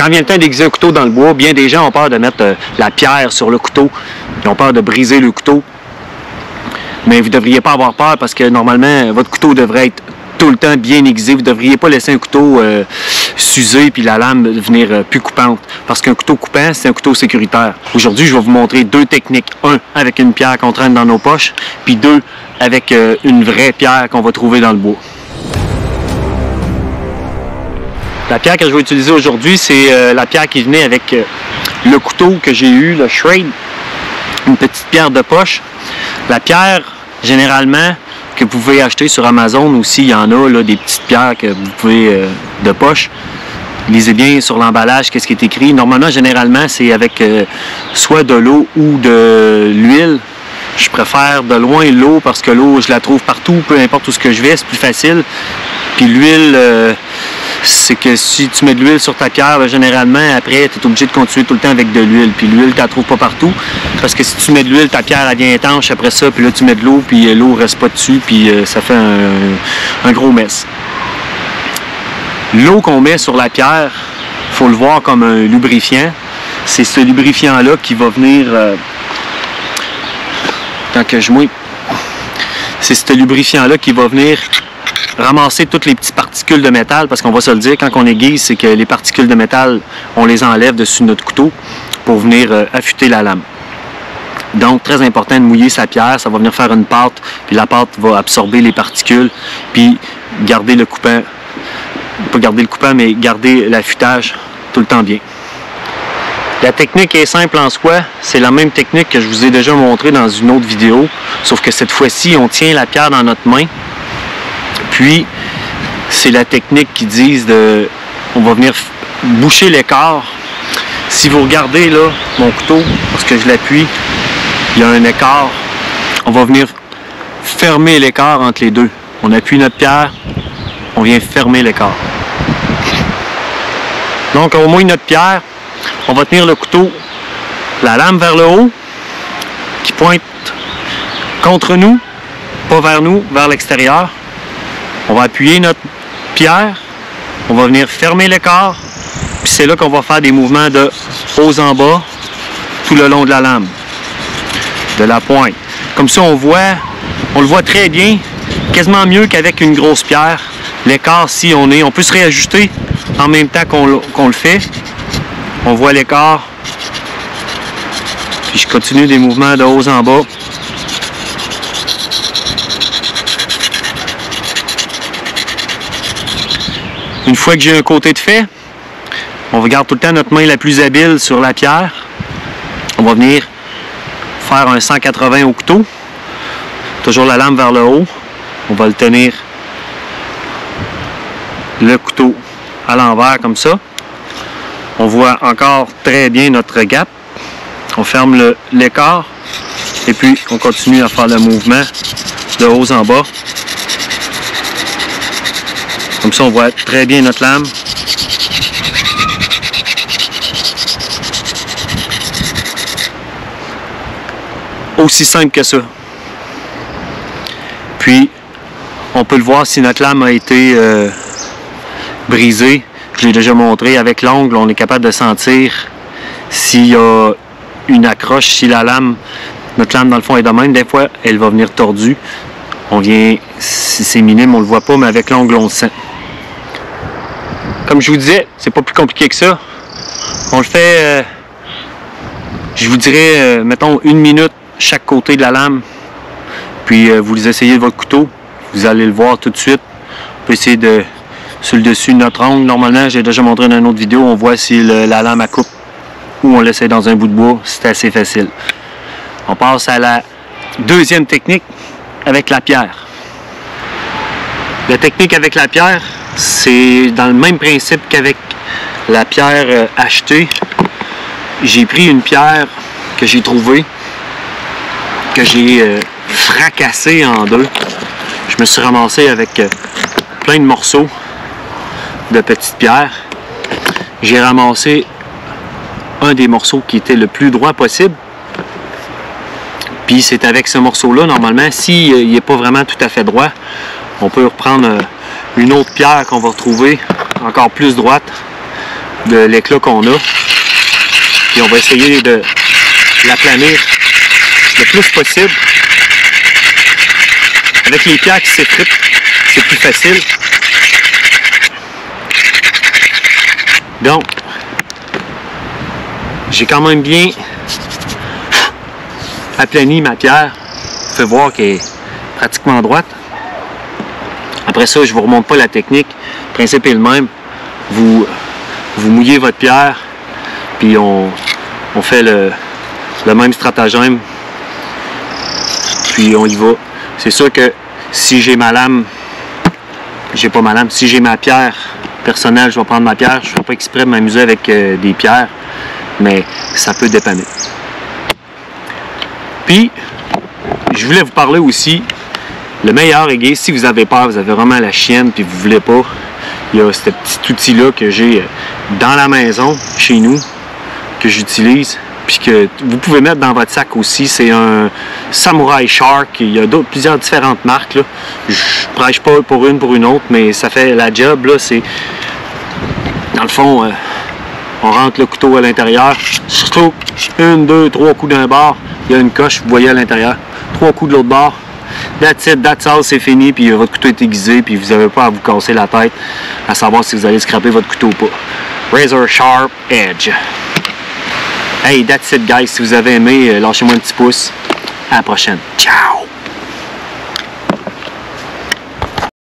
Quand vient le temps d'aiguiser un couteau dans le bois, bien des gens ont peur de mettre la pierre sur le couteau. Ils ont peur de briser le couteau. Mais vous ne devriez pas avoir peur parce que normalement, votre couteau devrait être tout le temps bien aiguisé. Vous ne devriez pas laisser un couteau s'user puis la lame devenir plus coupante. Parce qu'un couteau coupant, c'est un couteau sécuritaire. Aujourd'hui, je vais vous montrer deux techniques. Un, avec une pierre qu'on traîne dans nos poches. Puis deux, avec une vraie pierre qu'on va trouver dans le bois. La pierre que je vais utiliser aujourd'hui, c'est la pierre qui venait avec le couteau que j'ai eu, le Schrade. Une petite pierre de poche. La pierre, généralement, que vous pouvez acheter sur Amazon aussi, il y en a là, des petites pierres que vous pouvez de poche. Lisez bien sur l'emballage qu'est-ce qui est écrit. Normalement, généralement, c'est avec soit de l'eau ou de l'huile. Je préfère de loin l'eau parce que l'eau, je la trouve partout, peu importe où ce que je vais, c'est plus facile. Puis l'huile, c'est que si tu mets de l'huile sur ta pierre, là, généralement, après, tu es obligé de continuer tout le temps avec de l'huile. Puis l'huile, tu ne la trouves pas partout. Parce que si tu mets de l'huile, ta pierre, elle devient étanche après ça. Puis là, tu mets de l'eau, puis l'eau ne reste pas dessus. Puis ça fait un gros mess. L'eau qu'on met sur la pierre, il faut le voir comme un lubrifiant. C'est ce lubrifiant-là qui va venir... tant que je mouille, c'est ce lubrifiant-là qui va venir ramasser toutes les petites particules de métal, parce qu'on va se le dire, quand on aiguise, c'est que les particules de métal, on les enlève dessus notre couteau pour venir affûter la lame. Donc, très important de mouiller sa pierre, ça va venir faire une pâte, puis la pâte va absorber les particules, puis garder le coupant, pas garder le coupant, mais garder l'affûtage tout le temps bien. La technique est simple en soi, c'est la même technique que je vous ai déjà montré dans une autre vidéo, sauf que cette fois-ci, on tient la pierre dans notre main, puis c'est la technique qui dit de... on va venir boucher l'écart. Si vous regardez là, mon couteau, parce que je l'appuie, il y a un écart, on va venir fermer l'écart entre les deux. On appuie notre pierre, on vient fermer l'écart. Donc on mouille notre pierre, on va tenir le couteau, la lame vers le haut, qui pointe contre nous, pas vers nous, vers l'extérieur. On va appuyer notre pierre, on va venir fermer l'écart, puis c'est là qu'on va faire des mouvements de haut en bas, tout le long de la lame, de la pointe. Comme ça, on le voit très bien, quasiment mieux qu'avec une grosse pierre. L'écart, si on peut se réajuster en même temps qu'on le fait. On voit l'écart, puis je continue des mouvements de haut en bas. Une fois que j'ai un côté de fait, on regarde tout le temps notre main la plus habile sur la pierre. On va venir faire un 180 au couteau. Toujours la lame vers le haut. On va le tenir le couteau à l'envers comme ça. On voit encore très bien notre gap. On ferme l'écart et puis on continue à faire le mouvement de haut en bas. Comme ça, on voit très bien notre lame. Aussi simple que ça. Puis, on peut le voir si notre lame a été brisée. Je l'ai déjà montré. Avec l'ongle, on est capable de sentir s'il y a une accroche, si la lame, notre lame dans le fond est de même. Des fois, elle va venir tordue. On vient, si c'est minime, on ne le voit pas, mais avec l'ongle, on le sent. Comme je vous disais, c'est pas plus compliqué que ça. On le fait, je vous dirais, mettons 1 minute chaque côté de la lame. Puis vous essayez de votre couteau. Vous allez le voir tout de suite. On peut essayer de, sur le dessus de notre ongle. Normalement, j'ai déjà montré dans une autre vidéo, on voit si la lame à coupe ou on l'essaie dans un bout de bois. C'est assez facile. On passe à la deuxième technique avec la pierre. La technique avec la pierre, c'est dans le même principe qu'avec la pierre achetée. J'ai pris une pierre que j'ai trouvée, que j'ai fracassée en deux. Je me suis ramassé avec plein de morceaux de petites pierres. J'ai ramassé un des morceaux qui était le plus droit possible. Puis c'est avec ce morceau-là, normalement, s'il n'est pas vraiment tout à fait droit, on peut reprendre une autre pierre qu'on va retrouver encore plus droite. de l'éclat qu'on a. Puis on va essayer de l'aplanir le plus possible. Avec les pierres qui s'effritent, c'est plus facile. Donc, j'ai quand même bien aplani ma pierre. Vous pouvez voir qu'elle est pratiquement droite. Après ça, je ne vous remonte pas la technique. Le principe est le même. Vous mouillez votre pierre, puis on fait le même stratagème. Puis on y va. C'est sûr que si j'ai ma lame, si j'ai ma pierre personnelle, je vais prendre ma pierre. Je ne ferai pas exprès de m'amuser avec des pierres, mais ça peut dépanner. Puis, je voulais vous parler aussi, le meilleur aiguille, si vous avez peur, vous avez vraiment la chienne, puis vous ne voulez pas, il y a ce petit outil-là que j'ai dans la maison, chez nous, que j'utilise, puis que vous pouvez mettre dans votre sac aussi. C'est un Samurai Shark. Il y a plusieurs différentes marques, là. Je prêche pas pour une autre, mais ça fait la job, là. C'est, dans le fond, on rentre le couteau à l'intérieur. Surtout 1, 2, 3 coups d'un bord. Il y a une coche, vous voyez à l'intérieur. 3 coups de l'autre bord. That's it, that's all, c'est fini. Puis votre couteau est aiguisé. Puis vous n'avez pas à vous casser la tête à savoir si vous allez scraper votre couteau ou pas. Razor Sharp Edge. Hey, that's it, guys. Si vous avez aimé, lâchez-moi un petit pouce. À la prochaine. Ciao!